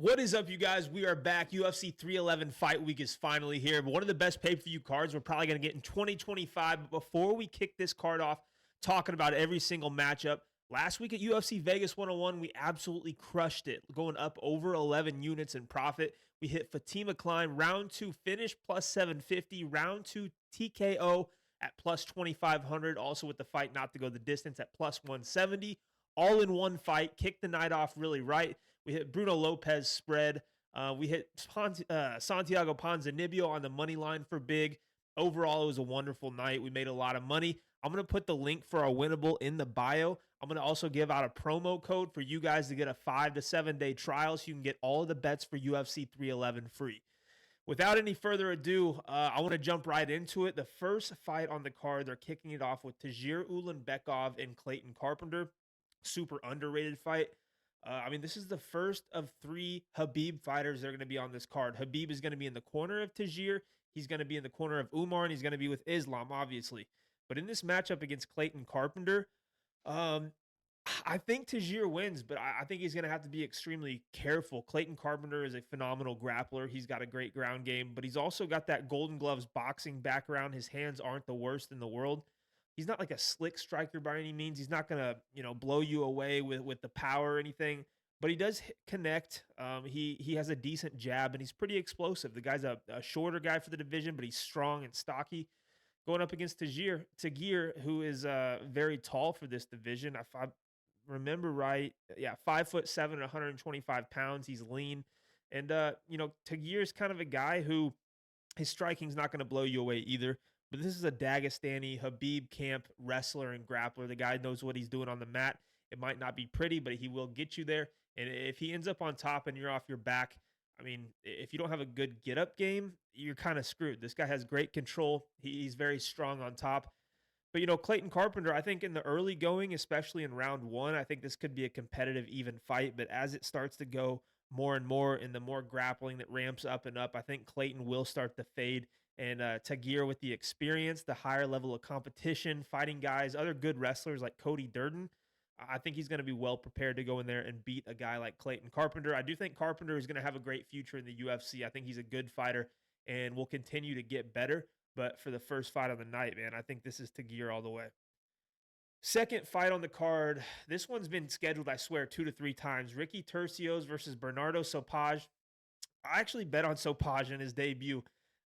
What is up, you guys? We are back. UFC 311 Fight Week is finally here. One of the best pay-per-view cards we're probably going to get in 2025. But before we kick this card off, talking about every single matchup, last week at UFC Vegas 101, we absolutely crushed it, going up over 11 units in profit. We hit Fatima Klein, round 2 finish, plus 750, round 2 TKO at plus 2,500, also with the fight not to go the distance at plus 170. All in one fight, kicked the night off really right. We hit Bruno Lopez spread. We hit Santiago Ponzinibbio on the money line for big. Overall, it was a wonderful night. We made a lot of money. I'm going to put the link for our winnable in the bio. I'm going to also give out a promo code for you guys to get a 5 to 7 day trial so you can get all of the bets for UFC 311 free. Without any further ado, I want to jump right into it. The first fight on the card, they're kicking it off with Tagir Ulenbekov and Clayton Carpenter. Super underrated fight. This is the first of 3 Khabib fighters that are going to be on this card. Khabib is going to be in the corner of Tagir. He's going to be in the corner of Umar, and he's going to be with Islam, obviously. But in this matchup against Clayton Carpenter, I think Tagir wins, but I think he's going to have to be extremely careful. Clayton Carpenter is a phenomenal grappler. He's got a great ground game, but he's also got that Golden Gloves boxing background. His hands aren't the worst in the world. He's not like a slick striker by any means. He's not going to, blow you away with the power or anything, but he does connect. He has a decent jab, and he's pretty explosive. The guy's a shorter guy for the division, but he's strong and stocky. Going up against Tagir, who is very tall for this division. If I remember right, 5'7", 125 pounds. He's lean. And, Tagir is kind of a guy who his striking's not going to blow you away either. But this is a Dagestani Khabib camp wrestler and grappler. The guy knows what he's doing on the mat. It might not be pretty, but he will get you there. And if he ends up on top and you're off your back, if you don't have a good get-up game, you're kind of screwed. This guy has great control. He's very strong on top. But, Clayton Carpenter, I think in the early going, especially in round 1, I think this could be a competitive, even fight. But as it starts to go more and more, and the more grappling that ramps up and up, I think Clayton will start to fade. And Tagir, with the experience, the higher level of competition, fighting guys, other good wrestlers like Cody Durden, I think he's going to be well prepared to go in there and beat a guy like Clayton Carpenter. I do think Carpenter is going to have a great future in the UFC. I think he's a good fighter and will continue to get better. But for the first fight of the night, man, I think this is Tagir all the way. Second fight on the card. This one's been scheduled, I swear, 2 to 3 times. Ricky Turcios versus Bernardo Sopaj. I actually bet on Sopaj in his debut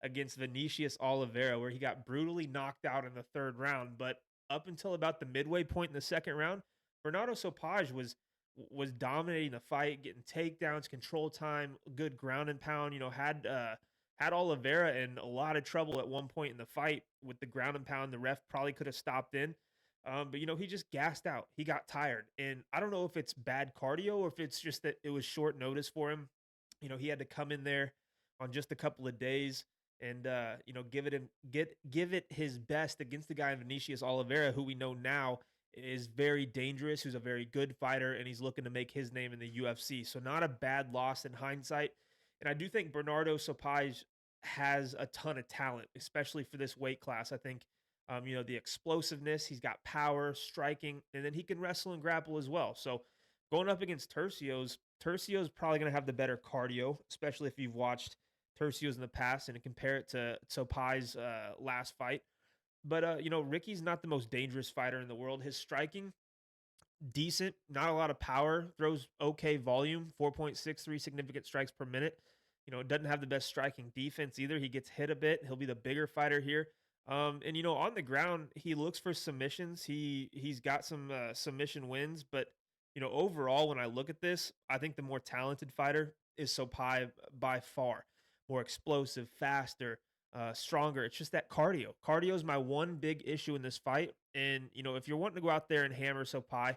against Vinicius Oliveira, where he got brutally knocked out in the 3rd round. But up until about the midway point in the 2nd round, Bernardo Sopaj was dominating the fight, getting takedowns, control time, good ground and pound. Had Oliveira in a lot of trouble at one point in the fight with the ground and pound. The ref probably could have stopped in. But he just gassed out. He got tired. And I don't know if it's bad cardio or if it's just that it was short notice for him. He had to come in there on just a couple of days and give it his best against the guy in Vinicius Oliveira, who we know now is very dangerous, who's a very good fighter, and he's looking to make his name in the UFC. So not a bad loss in hindsight. And I do think Bernardo Sopaj has a ton of talent, especially for this weight class. I think, the explosiveness, he's got power, striking, and then he can wrestle and grapple as well. So going up against Turcios probably going to have the better cardio, especially if you've watched Turcios in the past and compare it to Sopaj's last fight. But, Ricky's not the most dangerous fighter in the world. His striking, decent, not a lot of power, throws okay volume, 4.63 significant strikes per minute. Doesn't have the best striking defense either. He gets hit a bit. He'll be the bigger fighter here. On the ground, he looks for submissions. He's got some submission wins. But, overall, when I look at this, I think the more talented fighter is Sopaj by far. More explosive, faster, stronger. It's just that cardio. Cardio is my one big issue in this fight. And, if you're wanting to go out there and hammer Sopaj,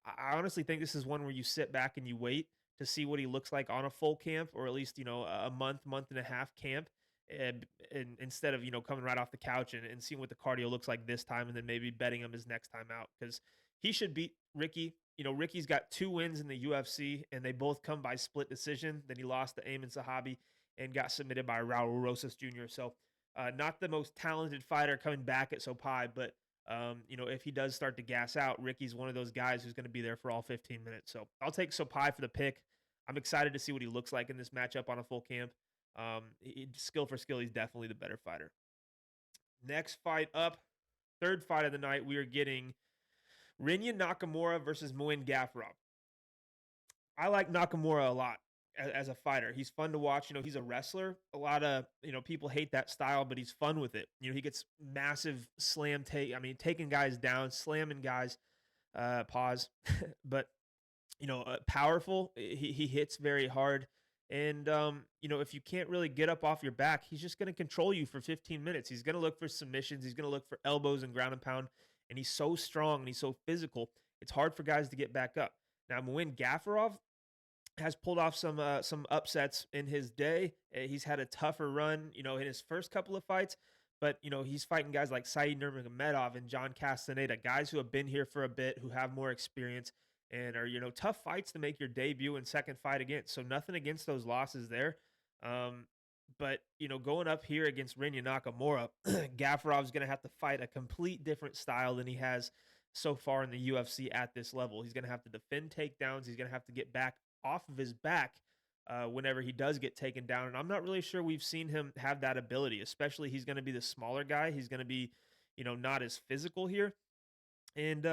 I honestly think this is one where you sit back and you wait to see what he looks like on a full camp, or at least, a month and a half camp. And instead of, coming right off the couch and seeing what the cardio looks like this time and then maybe betting him his next time out, because he should beat Ricky. Ricky's got 2 wins in the UFC, and they both come by split decision. Then he lost to Ayman Sahabi and got submitted by Raul Rosas Jr. So not the most talented fighter coming back at Sopaj, but if he does start to gas out, Ricky's one of those guys who's going to be there for all 15 minutes. So I'll take Sopaj for the pick. I'm excited to see what he looks like in this matchup on a full camp. Skill for skill, he's definitely the better fighter. Next fight up, third fight of the night, we are getting Rinya Nakamura versus Muin Gafurov. I like Nakamura a lot as a fighter. He's fun to watch. He's a wrestler. A lot of, people hate that style, but he's fun with it. He gets massive slam taking guys down, slamming guys, pause. But, powerful. He hits very hard. And, if you can't really get up off your back, he's just going to control you for 15 minutes. He's going to look for submissions. He's going to look for elbows and ground and pound. And he's so strong and he's so physical. It's hard for guys to get back up. Now, Muin Gafurov has pulled off some upsets in his day. He's had a tougher run, in his first couple of fights. But, he's fighting guys like Said Nurmagomedov and John Castaneda, guys who have been here for a bit, who have more experience and are, tough fights to make your debut and second fight against. So nothing against those losses there. But, going up here against Rinya Nakamura, Gafurov's going to have to fight a complete different style than he has so far in the UFC at this level. He's going to have to defend takedowns. He's going to have to get back off of his back whenever he does get taken down. And I'm not really sure we've seen him have that ability, especially he's going to be the smaller guy. He's going to be, not as physical here. And,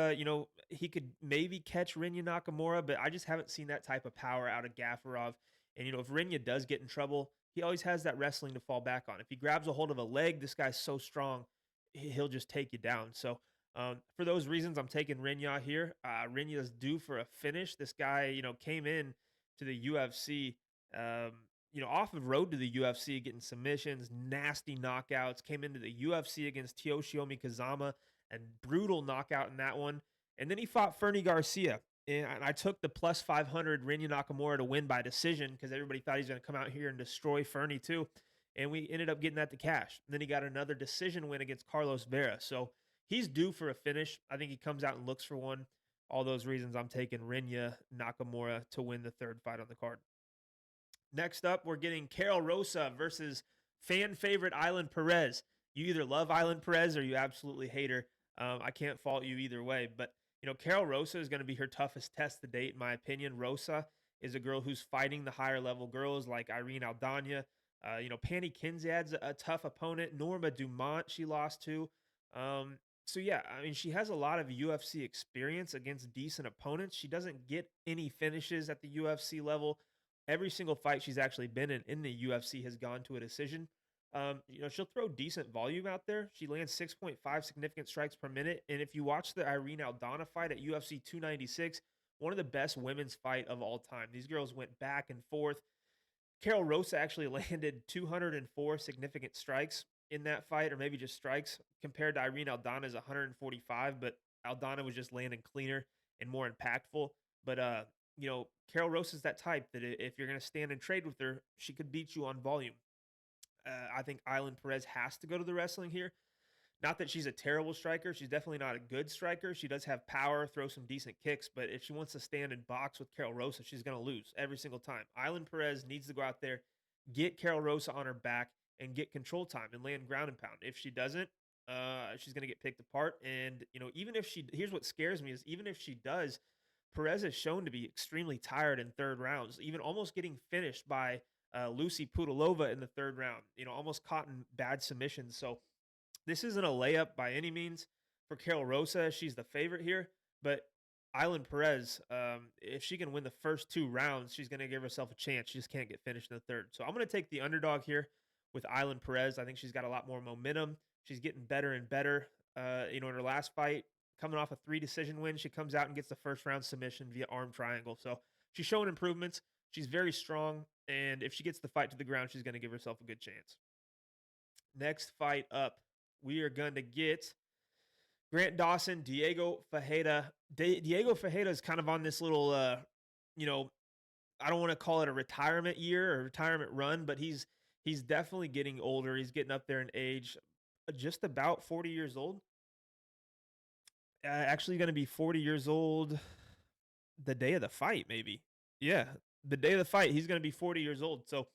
he could maybe catch Rinya Nakamura, but I just haven't seen that type of power out of Gafurov. And, if Rinya does get in trouble, he always has that wrestling to fall back on. If he grabs a hold of a leg, this guy's so strong, he'll just take you down. So for those reasons, I'm taking Rinya here. Rinya's due for a finish. This guy, came in to the UFC, off of road to the UFC, getting submissions, nasty knockouts, came into the UFC against Tyoshiomi Kazama, and brutal knockout in that one. And then he fought Fernie Garcia. And I took the plus 500 Rinya Nakamura to win by decision because everybody thought he's going to come out here and destroy Fernie too. And we ended up getting that to cash. And then he got another decision win against Carlos Vera. So he's due for a finish. I think he comes out and looks for one. All those reasons, I'm taking Rinya Nakamura to win the third fight on the card. Next up, we're getting Karol Rosa versus fan favorite Ailin Perez. You either love Ailin Perez or you absolutely hate her. I can't fault you either way. But, Karol Rosa is going to be her toughest test to date, in my opinion. Rosa is a girl who's fighting the higher level girls like Irene Aldana. Pannie Kinseyad's a tough opponent. Norma Dumont, she lost to. So, yeah, she has a lot of UFC experience against decent opponents. She doesn't get any finishes at the UFC level. Every single fight she's actually been in the UFC has gone to a decision. She'll throw decent volume out there. She lands 6.5 significant strikes per minute. And if you watch the Irene Aldana fight at UFC 296, one of the best women's fight of all time. These girls went back and forth. Karol Rosa actually landed 204 significant strikes in that fight, or maybe just strikes, compared to Irene Aldana's 145, but Aldana was just landing cleaner and more impactful. But, Karol Rosa's that type that if you're going to stand and trade with her, she could beat you on volume. I think Ailin Perez has to go to the wrestling here. Not that she's a terrible striker. She's definitely not a good striker. She does have power, throw some decent kicks, but if she wants to stand and box with Karol Rosa, she's going to lose every single time. Ailin Perez needs to go out there, get Karol Rosa on her back, and get control time and land ground and pound. If she doesn't, she's going to get picked apart. And, even if here's what scares me is even if she does, Perez is shown to be extremely tired in third rounds, even almost getting finished by Lucy Pudilova in the third round, almost caught in bad submissions. So this isn't a layup by any means for Karol Rosa. She's the favorite here, but Ailin Perez, if she can win the first two rounds, she's going to give herself a chance. She just can't get finished in the third. So I'm going to take the underdog here with Ailin Perez. I think she's got a lot more momentum. She's getting better and better. In her last fight, coming off a 3-decision win, she comes out and gets the first round submission via arm triangle. So she's showing improvements. She's very strong. And if she gets the fight to the ground, she's going to give herself a good chance. Next fight up, we are going to get Grant Dawson, Diego Ferreira. Diego Ferreira is kind of on this little, I don't want to call it a retirement year or retirement run, but he's definitely getting older. He's getting up there in age, just about 40 years old. Actually going to be 40 years old the day of the fight, maybe. Yeah, the day of the fight, he's going to be 40 years old. So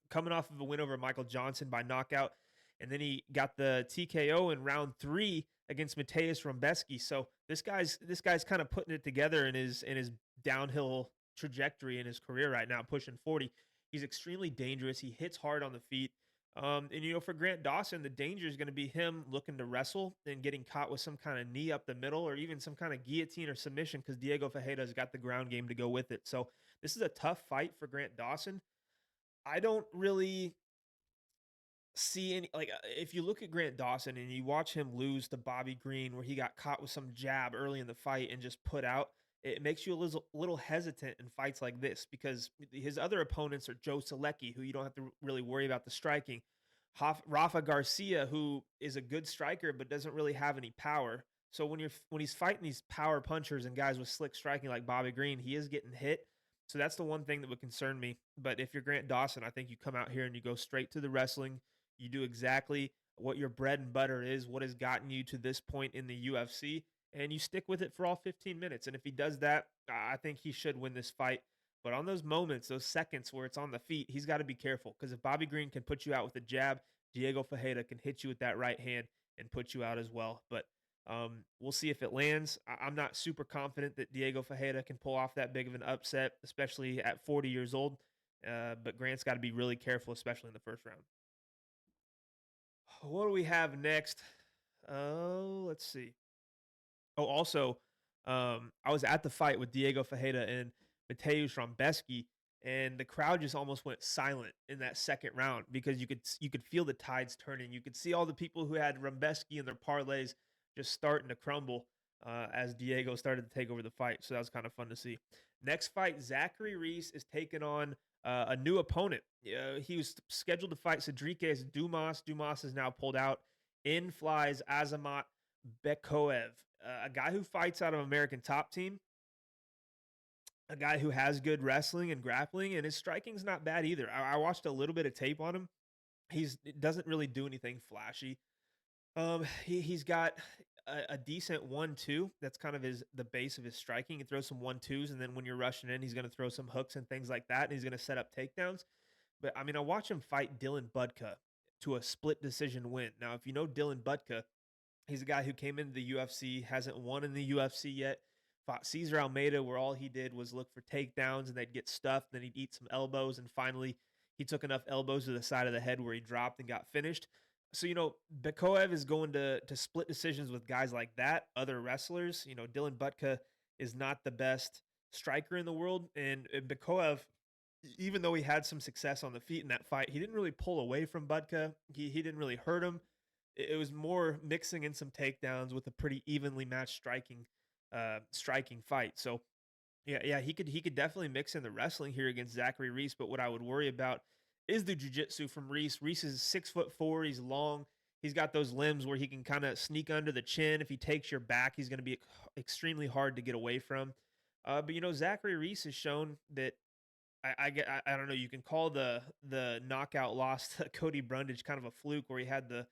coming off of a win over Michael Johnson by knockout, and then he got the TKO in round 3 against Mateusz Rebecki. So this guy's kind of putting it together in his downhill trajectory in his career right now, pushing 40. He's extremely dangerous. He hits hard on the feet. And for Grant Dawson, the danger is going to be him looking to wrestle and getting caught with some kind of knee up the middle or even some kind of guillotine or submission because Diego Fajeda's got the ground game to go with it. So this is a tough fight for Grant Dawson. I don't really see any if you look at Grant Dawson and you watch him lose to Bobby Green where he got caught with some jab early in the fight and just put out, it makes you a little hesitant in fights like this because his other opponents are Joe Selecki, who you don't have to really worry about the striking, Rafa Garcia, who is a good striker but doesn't really have any power. So when he's fighting these power punchers and guys with slick striking like Bobby Green, he is getting hit. So that's the one thing that would concern me. But if you're Grant Dawson, I think you come out here and you go straight to the wrestling. You do exactly what your bread and butter is, what has gotten you to this point in the UFC, and you stick with it for all 15 minutes. And if he does that, I think he should win this fight. But on those moments, those seconds where it's on the feet, he's got to be careful because if Bobby Green can put you out with a jab, Diego Fajeda can hit you with that right hand and put you out as well. But we'll see if it lands. I'm not super confident that Diego Fajeda can pull off that big of an upset, especially at 40 years old. But Grant's got to be really careful, especially in the first round. What do we have next? Oh, let's see. Oh, also, I was at the fight with Diego Fajeda and Mateusz Rombeski, and the crowd just almost went silent in that second round because you could feel the tides turning. You could see all the people who had Rombeski in their parlays just starting to crumble as Diego started to take over the fight. So that was kind of fun to see. Next fight, Zachary Reese is taking on a new opponent. He was scheduled to fight Cedriques Dumas. Dumas is now pulled out. In flies Azamat Bekoev, a guy who fights out of American Top Team, a guy who has good wrestling and grappling, and his striking's not bad either. I watched a little bit of tape on him. He doesn't really do anything flashy. He's got a decent 1-2. That's kind of the base of his striking. He throws some 1-2s, and then when you're rushing in, he's going to throw some hooks and things like that, and he's going to set up takedowns. But I mean, I watch him fight Dylan Budka to a split decision win. Now, if you know Dylan Budka, he's a guy who came into the UFC, hasn't won in the UFC yet. Fought Cesar Almeida, where all he did was look for takedowns, and they'd get stuffed. Then he'd eat some elbows, and finally, he took enough elbows to the side of the head where he dropped and got finished. So, Bekoev is going to split decisions with guys like that, other wrestlers. Dylan Budka is not the best striker in the world. And Bekoev, even though he had some success on the feet in that fight, he didn't really pull away from Budka. He didn't really hurt him. It was more mixing in some takedowns with a pretty evenly matched striking fight. So, yeah, he could definitely mix in the wrestling here against Zachary Reese. But what I would worry about is the jiu-jitsu from Reese. Reese is 6'4". He's long. He's got those limbs where he can kind of sneak under the chin. If he takes your back, he's going to be extremely hard to get away from. But Zachary Reese has shown that I don't know. You can call the knockout loss to Cody Brundage kind of a fluke, where he had the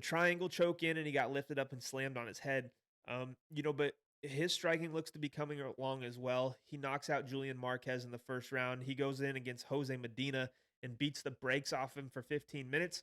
triangle choke in and he got lifted up and slammed on his head. But his striking looks to be coming along as well. He knocks out Julian Marquez in the first round. He goes in against Jose Medina and beats the brakes off him for 15 minutes.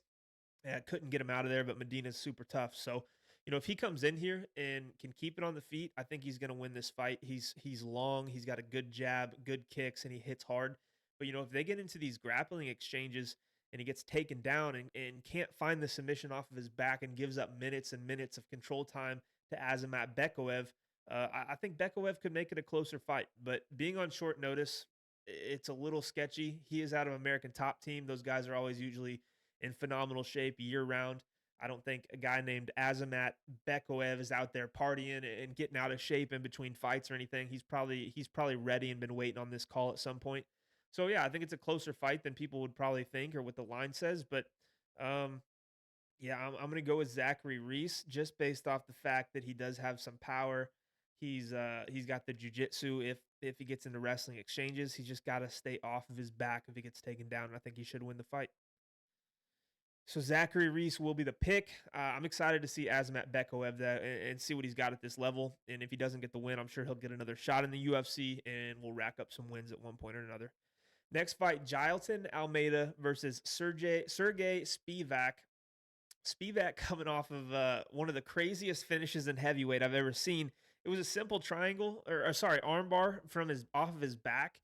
Couldn't get him out of there, but Medina's super tough. So, if he comes in here and can keep it on the feet, I think he's going to win this fight. He's long, he's got a good jab, good kicks, and he hits hard. But, if they get into these grappling exchanges and he gets taken down and can't find the submission off of his back and gives up minutes and minutes of control time to Azamat Bekoev, I think Bekoev could make it a closer fight. But being on short notice, it's a little sketchy. He is out of American Top Team. Those guys are always usually in phenomenal shape year-round. I don't think a guy named Azamat Bekoev is out there partying and getting out of shape in between fights or anything. He's probably ready and been waiting on this call at some point. So, yeah, I think it's a closer fight than people would probably think or what the line says. But, I'm going to go with Zachary Reese just based off the fact that he does have some power. He's got the jiu-jitsu. If he gets into wrestling exchanges, he's just got to stay off of his back if he gets taken down. I think he should win the fight. So Zachary Reese will be the pick. I'm excited to see Azamat Bekoev and see what he's got at this level. And if he doesn't get the win, I'm sure he'll get another shot in the UFC and we'll rack up some wins at one point or another. Next fight, Jailton Almeida versus Sergey Spivac. Spivac coming off of one of the craziest finishes in heavyweight I've ever seen. It was a simple triangle, armbar off of his back,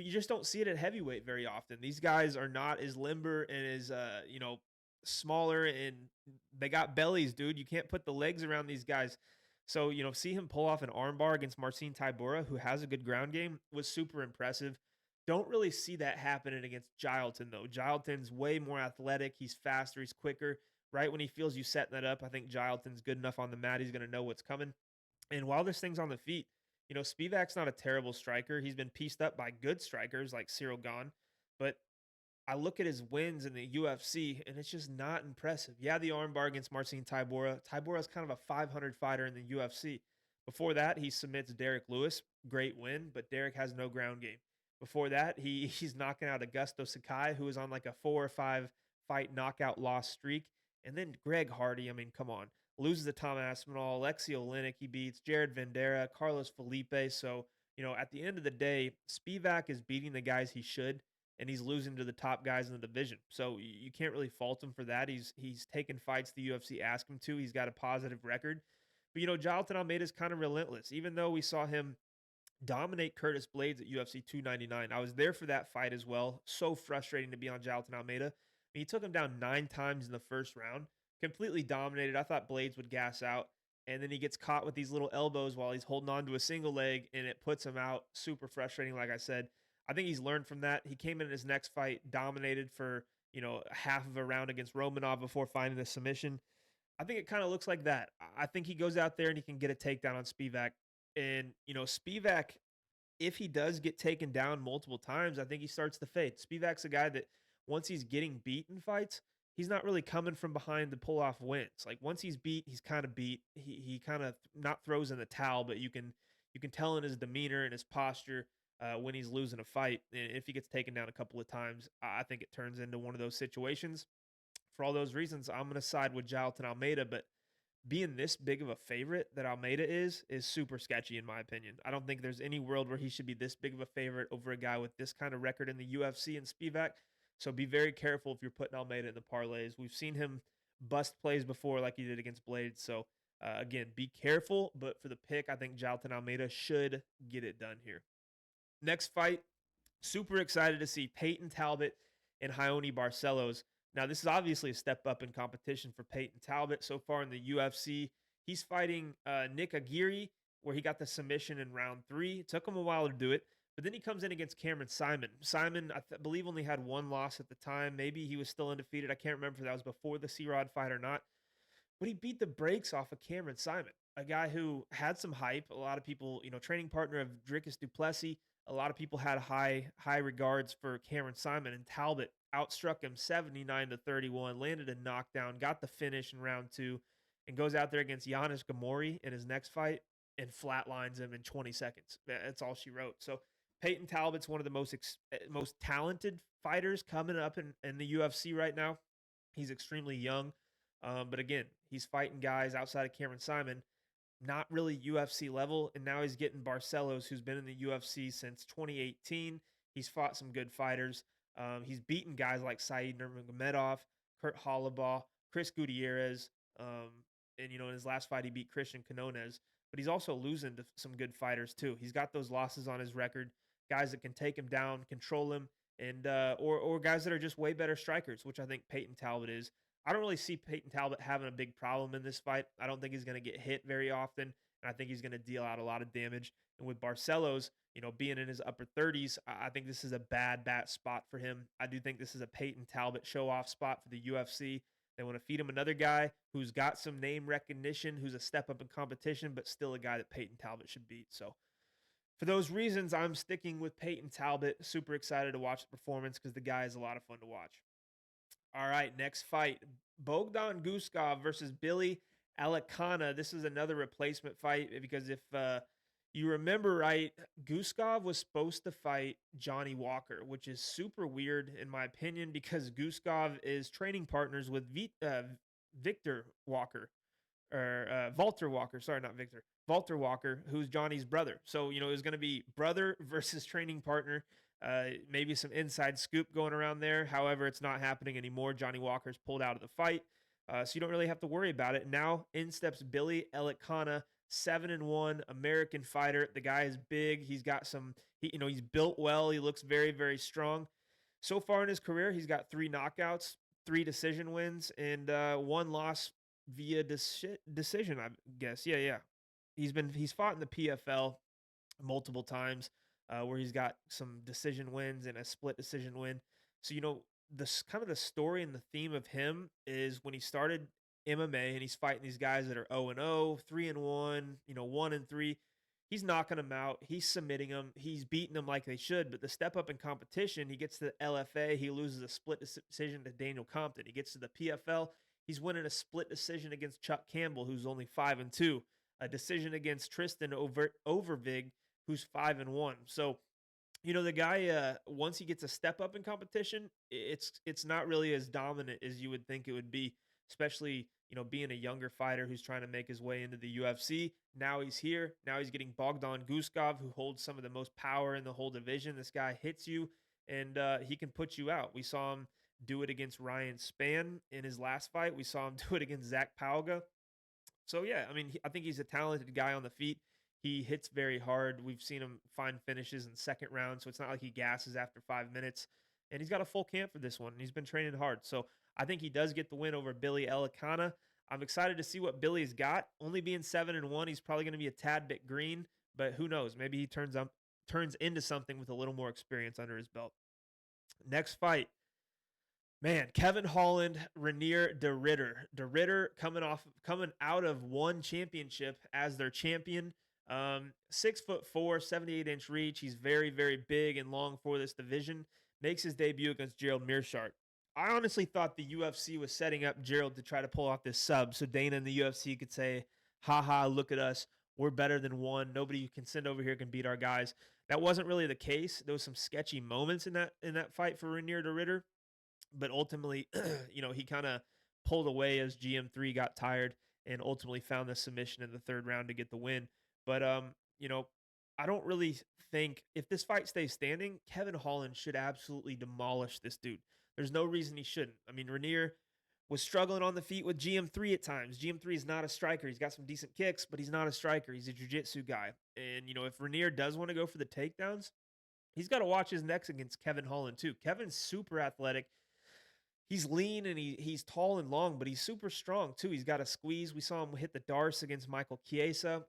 but you just don't see it at heavyweight very often. These guys are not as limber and as smaller, and they got bellies, dude. You can't put the legs around these guys. So, see him pull off an armbar against Marcin Tybura, who has a good ground game, was super impressive. Don't really see that happening against Gilton, though. Gilton's way more athletic. He's faster. He's quicker. Right when he feels you setting that up, I think Gilton's good enough on the mat. He's going to know what's coming. And while this thing's on the feet, Spivac's not a terrible striker. He's been pieced up by good strikers like Cyril Gahn. But I look at his wins in the UFC, and it's just not impressive. Yeah, the armbar against Marcin Tybura. Tybura's kind of a 500 fighter in the UFC. Before that, he submits Derek Lewis. Great win, but Derek has no ground game. Before that, he's knocking out Augusto Sakai, who is on like a 4 or 5 fight knockout loss streak. And then Greg Hardy, I mean, come on. Loses to Tom Aspinall, Alexei Oleinik, he beats Jared Vendera, Carlos Felipe. So, at the end of the day, Spivac is beating the guys he should, and he's losing to the top guys in the division. So you can't really fault him for that. He's taken fights the UFC asked him to. He's got a positive record. But, Jailton Almeida is kind of relentless. Even though we saw him dominate Curtis Blades at UFC 299. I was there for that fight as well. So frustrating to be on Jailton Almeida. I mean, he took him down 9 times in the first round. Completely dominated. I thought Blades would gas out. And then he gets caught with these little elbows while he's holding on to a single leg, and it puts him out. Super frustrating, like I said. I think he's learned from that. He came in his next fight, dominated for, half of a round against Romanov before finding the submission. I think it kind of looks like that. I think he goes out there and he can get a takedown on Spivac. And, Spivac, if he does get taken down multiple times, I think he starts to fade. Spivac's a guy that once he's getting beat in fights, he's not really coming from behind to pull off wins. Like once he's beat, he's kind of beat. He kind of not throws in the towel, but you can tell in his demeanor and his posture when he's losing a fight. And if he gets taken down a couple of times, I think it turns into one of those situations. For all those reasons, I'm going to side with Jailton Almeida, but being this big of a favorite that Almeida is super sketchy in my opinion. I don't think there's any world where he should be this big of a favorite over a guy with this kind of record in the UFC and Spivac. So be very careful if you're putting Almeida in the parlays. We've seen him bust plays before like he did against Blades. So again, be careful. But for the pick, I think Jailton Almeida should get it done here. Next fight, super excited to see Peyton Talbot and Raoni Barcelos. Now, this is obviously a step up in competition for Peyton Talbot so far in the UFC. He's fighting Nick Aguirre, where he got the submission in round 3. It took him a while to do it, but then he comes in against Cameron Simon. Simon, I believe, only had 1 loss at the time. Maybe he was still undefeated. I can't remember if that was before the C-Rod fight or not. But he beat the brakes off of Cameron Simon, a guy who had some hype. A lot of people, training partner of Dricus du Plessis. A lot of people had high regards for Cameron Simon, and Talbot outstruck him 79-31, landed a knockdown, got the finish in round 2, and goes out there against Giannis Gamori in his next fight and flatlines him in 20 seconds. That's all she wrote. So Peyton Talbot's one of the most talented fighters coming up in the UFC right now. He's extremely young, but again, he's fighting guys outside of Cameron Simon, not really UFC level, and now he's getting Barcelos, who's been in the UFC since 2018. He's fought some good fighters. He's beaten guys like Said Nurmagomedov, Kurt Hollabaugh, Chris Gutierrez, and in his last fight he beat Christian Canones. But he's also losing to some good fighters too. He's got those losses on his record, guys that can take him down, control him, and or guys that are just way better strikers, which I think Peyton Talbot is. I don't really see Peyton Talbot having a big problem in this fight. I don't think he's going to get hit very often, and I think he's going to deal out a lot of damage. And with Barcelos, being in his upper 30s, I think this is a bad spot for him. I do think this is a Peyton Talbot show-off spot for the UFC. They want to feed him another guy who's got some name recognition, who's a step up in competition, but still a guy that Peyton Talbot should beat. So for those reasons, I'm sticking with Peyton Talbot. Super excited to watch the performance because the guy is a lot of fun to watch. All right, next fight, Bogdan Guskov versus Billy Alakana. This is another replacement fight because if you remember right, Guskov was supposed to fight Johnny Walker, which is super weird in my opinion because Guskov is training partners with Victor Walker, or Walter Walker. Sorry, not Victor. Walter Walker, who's Johnny's brother. So, it was going to be brother versus training partner. Maybe some inside scoop going around there. However, it's not happening anymore. Johnny Walker's pulled out of the fight. So you don't really have to worry about it. Now in steps Billy Alakana, 7-1 American fighter. The guy is big. He's got he's built well. He looks very, very strong. So far in his career, he's got 3 knockouts, 3 decision wins, and 1 loss via decision, I guess. Yeah, yeah. He's fought in the PFL multiple times, where he's got some decision wins and a split decision win. So this kind of the story and the theme of him is when he started MMA and he's fighting these guys that are 0-0, 3-1, 1-3. He's knocking them out. He's submitting them. He's beating them like they should. But the step up in competition, he gets to the LFA. He loses a split decision to Daniel Compton. He gets to the PFL. He's winning a split decision against Chuck Campbell, who's only 5-2. A decision against Tristan Overvig, who's 5-1. So, the guy, once he gets a step up in competition, it's not really as dominant as you would think it would be, especially, being a younger fighter who's trying to make his way into the UFC. Now he's here. Now he's getting Bogdan Guskov, who holds some of the most power in the whole division. This guy hits you, and he can put you out. We saw him do it against Ryan Spann in his last fight. We saw him do it against Zach Pauga. So, yeah, I think he's a talented guy on the feet. He hits very hard. We've seen him find finishes in second round, so it's not like he gasses after 5 minutes. And he's got a full camp for this one, and he's been training hard. So I think he does get the win over Billy Elikana. I'm excited to see what Billy's got. Only being 7-1, he's probably going to be a tad bit green, but who knows? Maybe he turns into something with a little more experience under his belt. Next fight. Man, Kevin Holland, Reinier de Ridder. De Ridder coming out of one championship as their champion. 6'4", 78-inch reach. He's very, very big and long for this division. Makes his debut against Gerald Meerschaert. I honestly thought the UFC was setting up Gerald to try to pull off this sub, so Dana and the UFC could say, haha, look at us. We're better than one. Nobody you can send over here can beat our guys. That wasn't really the case. There was some sketchy moments in that fight for Reinier de Ridder. But ultimately, he kind of pulled away as GM3 got tired and ultimately found the submission in the 3rd round to get the win. But, I don't really think if this fight stays standing, Kevin Holland should absolutely demolish this dude. There's no reason he shouldn't. I mean, Reinier was struggling on the feet with GM3 at times. GM3 is not a striker. He's got some decent kicks, but he's not a striker. He's a jiu-jitsu guy. And, if Reinier does want to go for the takedowns, he's got to watch his neck against Kevin Holland too. Kevin's super athletic. He's lean and he's tall and long, but he's super strong too. He's got a squeeze. We saw him hit the Darce against Michael Chiesa.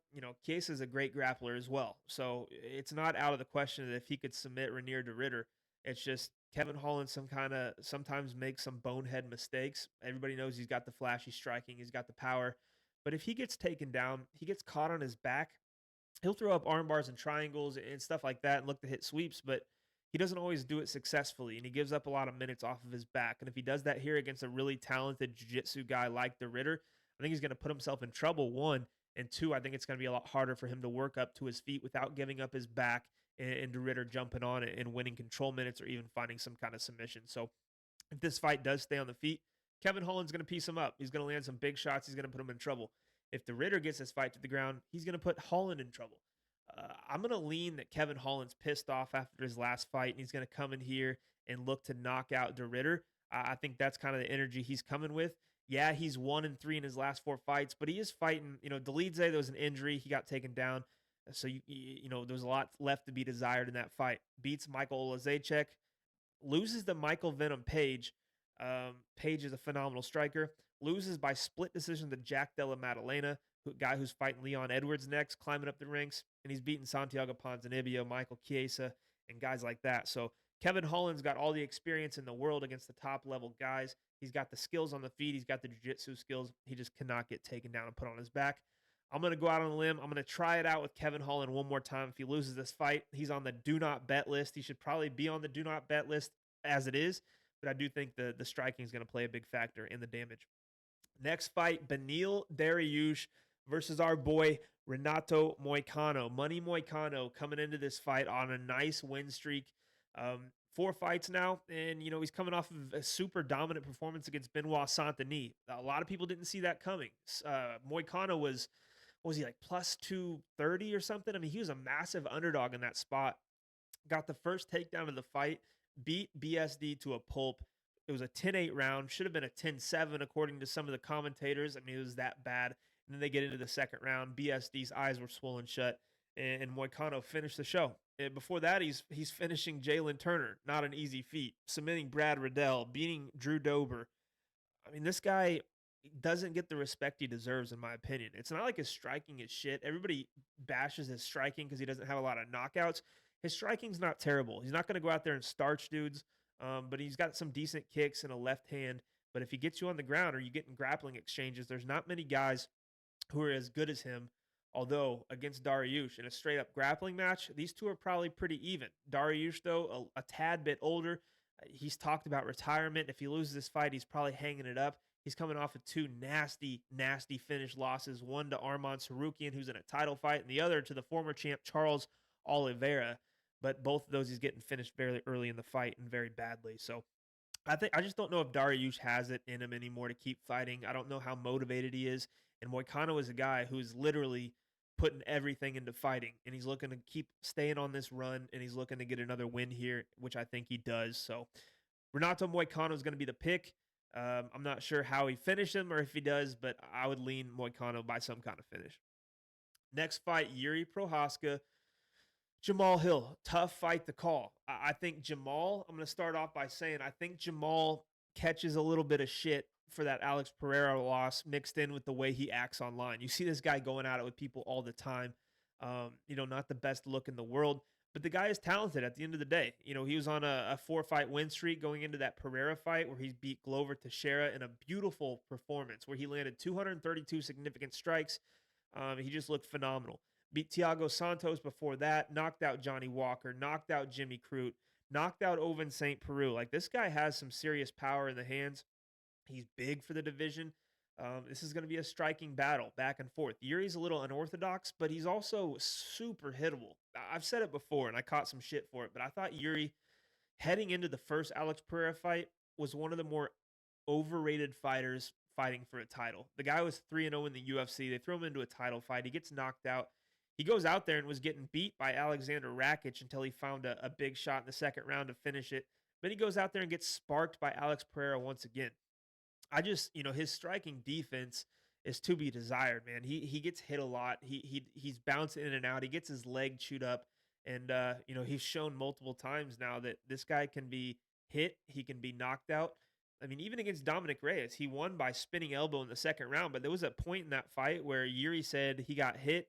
Chiesa is a great grappler as well. So it's not out of the question that if he could submit Reinier de Ridder, it's just Kevin Holland sometimes makes some bonehead mistakes. Everybody knows he's got the flashy striking. He's got the power. But if he gets taken down, he gets caught on his back, he'll throw up arm bars and triangles and stuff like that and look to hit sweeps, but he doesn't always do it successfully, and he gives up a lot of minutes off of his back. And if he does that here against a really talented jiu-jitsu guy like de Ridder, I think he's going to put himself in trouble, 1. And 2, I think it's going to be a lot harder for him to work up to his feet without giving up his back and de Ridder jumping on it and winning control minutes or even finding some kind of submission. So if this fight does stay on the feet, Kevin Holland's going to piece him up. He's going to land some big shots. He's going to put him in trouble. If de Ridder gets this fight to the ground, he's going to put Holland in trouble. I'm going to lean that Kevin Holland's pissed off after his last fight, and he's going to come in here and look to knock out de Ridder. I think that's kind of the energy he's coming with. Yeah, he's 1-3 in his last 4 fights, but he is fighting. Dolidze, there was an injury. He got taken down. So, there's a lot left to be desired in that fight. Beats Michael Olazechek. Loses to Michael Venom Page. Page is a phenomenal striker. Loses by split decision to Jack Della Maddalena, guy who's fighting Leon Edwards next, climbing up the ranks. And he's beaten Santiago Ponzinibbio, Michael Chiesa, and guys like that. So Kevin Holland's got all the experience in the world against the top-level guys. He's got the skills on the feet. He's got the jiu-jitsu skills. He just cannot get taken down and put on his back. I'm going to go out on a limb. I'm going to try it out with Kevin Holland one more time. If he loses this fight, he's on the do-not-bet list. He should probably be on the do-not-bet list as it is, but I do think the striking is going to play a big factor in the damage. Next fight, Beneil Dariush versus our boy Renato Moicano. Money Moicano coming into this fight on a nice win streak. 4 fights now, and he's coming off of a super dominant performance against Benoit Saint-Denis. A lot of people didn't see that coming. Moicano was he like plus 230 or something? I mean, he was a massive underdog in that spot. Got the first takedown of the fight, beat BSD to a pulp. It was a 10-8 round. Should have been a 10-7 according to some of the commentators. I mean, it was that bad. And then they get into the second round. BSD's eyes were swollen shut, and Moicano finished the show. And before that, he's finishing Jalen Turner, not an easy feat, submitting Brad Riddell, beating Drew Dober. I mean, this guy doesn't get the respect he deserves, in my opinion. It's not like his striking is shit. Everybody bashes his striking because he doesn't have a lot of knockouts. His striking's not terrible. He's not going to go out there and starch dudes, but he's got some decent kicks and a left hand. But if he gets you on the ground or you get in grappling exchanges, there's not many guys who are as good as him. Although against Dariush in a straight up grappling match, these two are probably pretty even. Dariush, though, a tad bit older. He's talked about retirement. If he loses this fight, he's probably hanging it up. He's coming off of two nasty, nasty finish losses. One to Arman Tsarukyan, who's in a title fight, and the other to the former champ Charles Oliveira. But both of those he's getting finished very early in the fight and very badly. So I just don't know if Dariush has it in him anymore to keep fighting. I don't know how motivated he is. And Moicano is a guy who's literally putting everything into fighting, and he's looking to keep staying on this run, and he's looking to get another win here, which I think he does. So Renato Moicano is going to be the pick. I'm not sure how he finished him or if he does, but I would lean Moicano by some kind of finish. Next fight, Yuri Prochazka, Jamal Hill. Tough fight to call. I think Jamal, I'm going to start off by saying I think Jamal catches a little bit of shit for that Alex Pereira loss mixed in with the way he acts online. You see this guy going at it with people all the time. Not the best look in the world, but the guy is talented at the end of the day. He was on a 4-fight win streak going into that Pereira fight where he beat Glover Teixeira in a beautiful performance where he landed 232 significant strikes. He just looked phenomenal. Beat Thiago Santos before that, knocked out Johnny Walker, knocked out Jimmy Crute, knocked out Ovince St. Preux. Like, this guy has some serious power in the hands. He's big for the division. This is going to be a striking battle back and forth. Yuri's a little unorthodox, but he's also super hittable. I've said it before, and I caught some shit for it, but I thought Yuri, heading into the first Alex Pereira fight, was one of the more overrated fighters fighting for a title. The guy was 3-0 in the UFC. They throw him into a title fight. He gets knocked out. He goes out there and was getting beat by Alexander Rakic until he found a big shot in the second round to finish it. Then he goes out there and gets sparked by Alex Pereira once again. His striking defense is to be desired, man. He gets hit a lot. He's bouncing in and out. He gets his leg chewed up. And, he's shown multiple times now that this guy can be hit. He can be knocked out. I mean, even against Dominic Reyes, he won by spinning elbow in the second round. But there was a point in that fight where Yuri said he got hit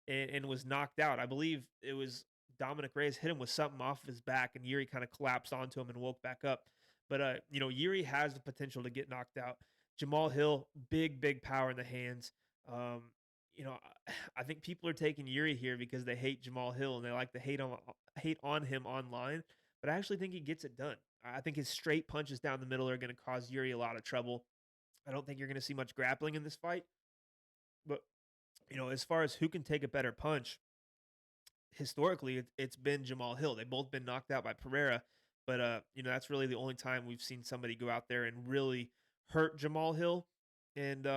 and was knocked out. I believe it was Dominic Reyes hit him with something off of his back, and Yuri kind of collapsed onto him and woke back up. But, Yuri has the potential to get knocked out. Jamal Hill, big power in the hands. I think people are taking Yuri here because they hate Jamal Hill and they like to hate on him online. But I actually think he gets it done. I think his straight punches down the middle are going to cause Yuri a lot of trouble. I don't think you're going to see much grappling in this fight. But, as far as who can take a better punch, historically, it's been Jamal Hill. They've both been knocked out by Pereira. But, that's really the only time we've seen somebody go out there and really hurt Jamal Hill. And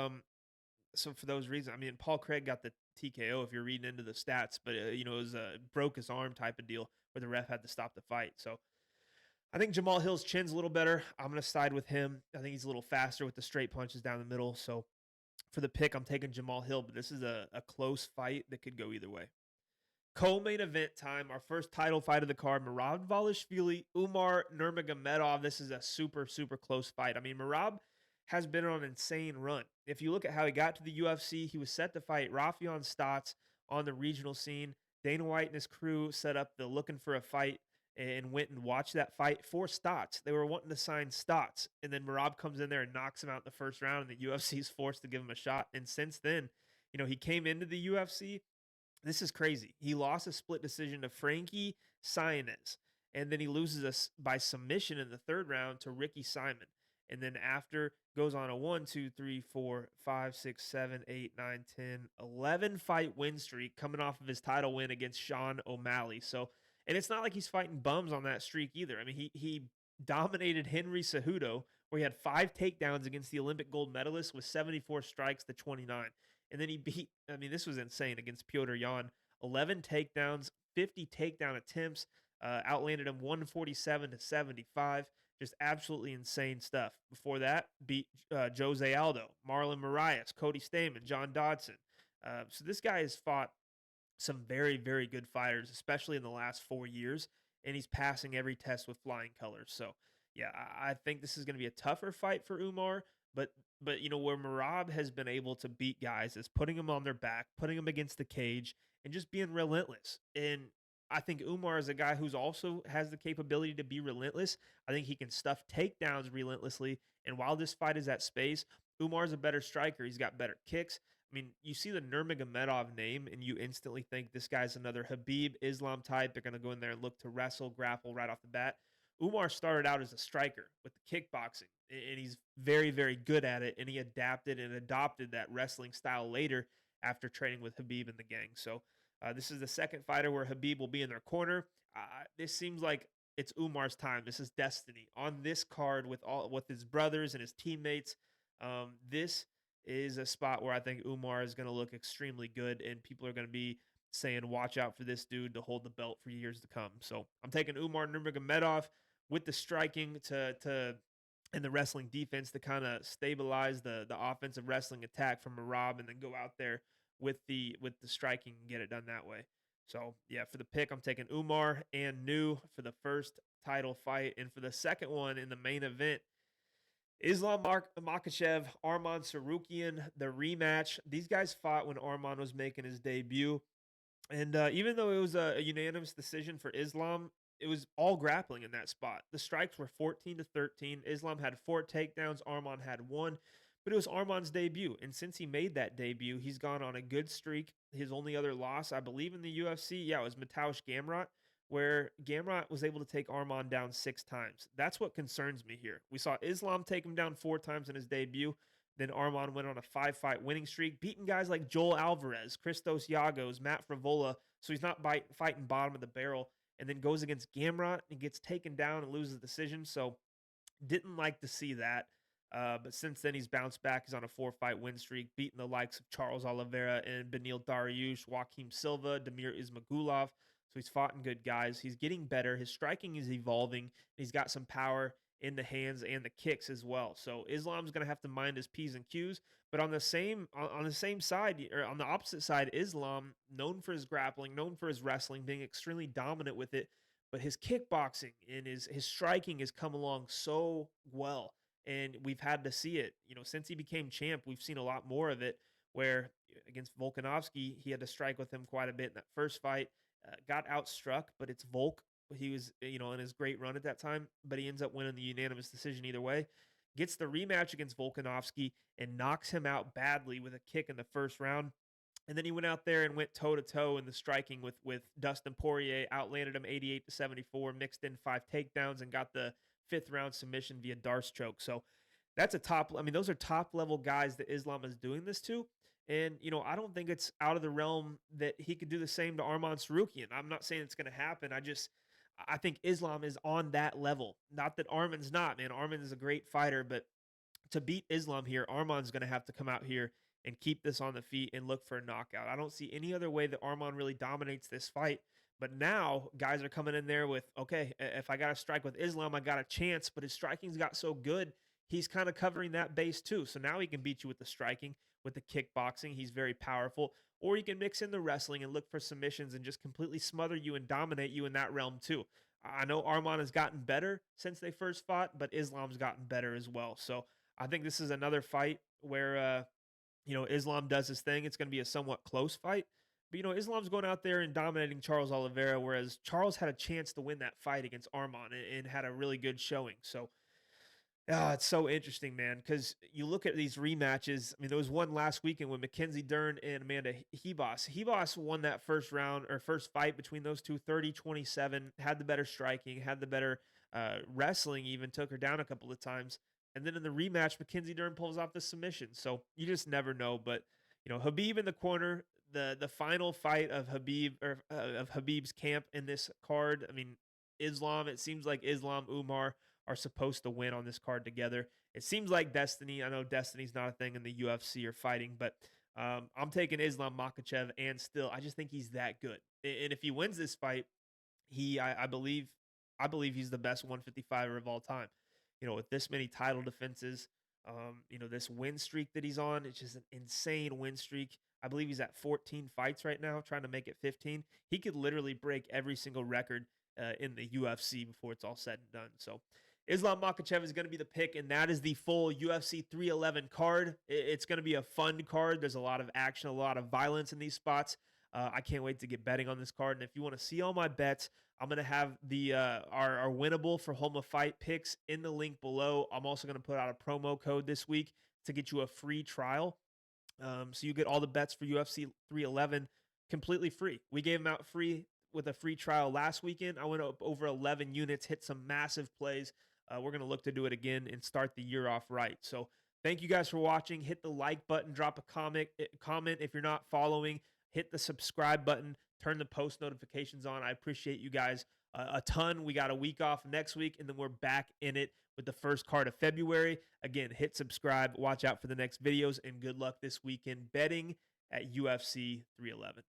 so for those reasons, I mean, Paul Craig got the TKO if you're reading into the stats, but, it was a broke his arm type of deal where the ref had to stop the fight. So I think Jamal Hill's chin's a little better. I'm going to side with him. I think he's a little faster with the straight punches down the middle. So for the pick, I'm taking Jamal Hill, but this is a close fight that could go either way. Co-main event time, our first title fight of the card, Merab Dvalishvili, Umar Nurmagomedov. This is a super close fight. I mean, Merab has been on an insane run. If you look at how he got to the UFC, he was set to fight Rafion Stotts on the regional scene. Dana White and his crew set up the looking for a fight and went and watched that fight for Stotts. They were wanting to sign Stotts, and then Merab comes in there and knocks him out in the first round, and the UFC is forced to give him a shot. And since then, he came into the UFC. This is crazy. He lost a split decision to Frankie Saenz, and then he loses us by submission in the third round to Ricky Simon. And then after goes on a 1, 2, 3, 4, 5, 6, 7, 8, 9, 10, 11 fight win streak coming off of his title win against Sean O'Malley. So, and it's not like he's fighting bums on that streak either. I mean, he dominated Henry Cejudo, where he had 5 takedowns against the Olympic gold medalist with 74 strikes to 29. And then he beat, this was insane, against Petr Yan. 11 takedowns, 50 takedown attempts, outlanded him 147 to 75. Just absolutely insane stuff. Before that, beat Jose Aldo, Marlon Moraes, Cody Stamen, John Dodson. So this guy has fought some very, very good fighters, especially in the last 4 years, and he's passing every test with flying colors. So, yeah, I think this is going to be a tougher fight for Umar. But where Merab has been able to beat guys is putting them on their back, putting them against the cage, and just being relentless. And I think Umar is a guy who's also has the capability to be relentless. I think he can stuff takedowns relentlessly. And while this fight is at space, Umar's a better striker. He's got better kicks. I mean, you see the Nurmagomedov name and you instantly think this guy's another Habib Islam type. They're going to go in there and look to wrestle, grapple right off the bat. Umar started out as a striker with the kickboxing, and he's very, very good at it. And he adapted and adopted that wrestling style later after training with Habib and the gang. So this is the second fighter where Habib will be in their corner. This seems like it's Umar's time. This is destiny on this card with his brothers and his teammates. This is a spot where I think Umar is going to look extremely good, and people are going to be saying, watch out for this dude to hold the belt for years to come. So I'm taking Umar Nurmagomedov with the striking and the wrestling defense to kind of stabilize the offensive wrestling attack from Merab, and then go out there with the striking and get it done that way. So yeah, for the pick, I'm taking Umar and New for the first title fight, and for the second one in the main event, Islam Makhachev, Arman Tsarukyan, the rematch. These guys fought when Arman was making his debut. And even though it was a unanimous decision for Islam, it was all grappling in that spot. The strikes were 14-13. Islam had 4 takedowns. Arman had 1. But it was Arman's debut. And since he made that debut, he's gone on a good streak. His only other loss, I believe, in the UFC, it was Mateusz Gamrot, where Gamrot was able to take Arman down 6 times. That's what concerns me here. We saw Islam take him down 4 times in his debut. Then Arman went on a 5-fight winning streak, beating guys like Joel Alvarez, Christos Yagos, Matt Frivola. So he's not fighting bottom of the barrel. And then goes against Gamrot and gets taken down and loses the decision. So didn't like to see that. But since then, he's bounced back. He's on a 4-fight win streak, beating the likes of Charles Oliveira and Benil Dariush, Joaquim Silva, Damir Ismagulov. So he's fought in good guys. He's getting better. His striking is evolving. He's got some power in the hands and the kicks as well. So Islam's going to have to mind his P's and Q's. But on the same side, or on the opposite side, Islam, known for his grappling, known for his wrestling, being extremely dominant with it. But his kickboxing and his striking has come along so well. And we've had to see it. Since he became champ, we've seen a lot more of it, where against Volkanovski, he had to strike with him quite a bit in that first fight. Got outstruck, but it's Volk. He was, in his great run at that time, but he ends up winning the unanimous decision either way. Gets the rematch against Volkanovski and knocks him out badly with a kick in the first round. And then he went out there and went toe-to-toe in the striking with Dustin Poirier, outlanded him 88-74, mixed in 5 takedowns, and got the 5th round submission via Darce choke. So that's those are top-level guys that Islam is doing this to. And, I don't think it's out of the realm that he could do the same to Arman Tsarukyan. I'm not saying it's going to happen. I think Islam is on that level. Not that Arman's not, man. Arman is a great fighter, but to beat Islam here, Arman's going to have to come out here and keep this on the feet and look for a knockout. I don't see any other way that Arman really dominates this fight. But now guys are coming in there with, okay, if I got to strike with Islam, I got a chance, but his striking's got so good, he's kind of covering that base too. So now he can beat you with the striking, with the kickboxing. He's very powerful. Or you can mix in the wrestling and look for submissions and just completely smother you and dominate you in that realm too. I know Arman has gotten better since they first fought, but Islam's gotten better as well. So I think this is another fight where, Islam does his thing. It's going to be a somewhat close fight. But, Islam's going out there and dominating Charles Oliveira, whereas Charles had a chance to win that fight against Arman and had a really good showing. So it's so interesting, man, because you look at these rematches. I mean, there was one last weekend with Mackenzie Dern and Amanda Hebos. Hebos won that first fight between those two, 30-27, had the better striking, had the better wrestling, even took her down a couple of times. And then in the rematch, Mackenzie Dern pulls off the submission. So you just never know. But, Habib in the corner, the final fight of Habib's camp in this card. I mean, Islam, it seems like Islam, Umar are supposed to win on this card together. It seems like destiny. I know destiny's not a thing in the UFC or fighting, but I'm taking Islam Makhachev, and still, I just think he's that good. And if he wins this fight, I believe he's the best 155er of all time. with this many title defenses, this win streak that he's on, it's just an insane win streak. I believe he's at 14 fights right now, trying to make it 15. He could literally break every single record in the UFC before it's all said and done. So Islam Makhachev is going to be the pick, and that is the full UFC 311 card. It's going to be a fun card. There's a lot of action, a lot of violence in these spots. I can't wait to get betting on this card. And if you want to see all my bets, I'm going to have the our winnable for Home of Fight picks in the link below. I'm also going to put out a promo code this week to get you a free trial. So you get all the bets for UFC 311 completely free. We gave them out free with a free trial last weekend. I went up over 11 units, hit some massive plays. We're going to look to do it again and start the year off right. So thank you guys for watching. Hit the like button, drop a comment if you're not following. Hit the subscribe button, turn the post notifications on. I appreciate you guys a ton. We got a week off next week, and then we're back in it with the first card of February. Again, hit subscribe, watch out for the next videos, and good luck this weekend betting at UFC 311.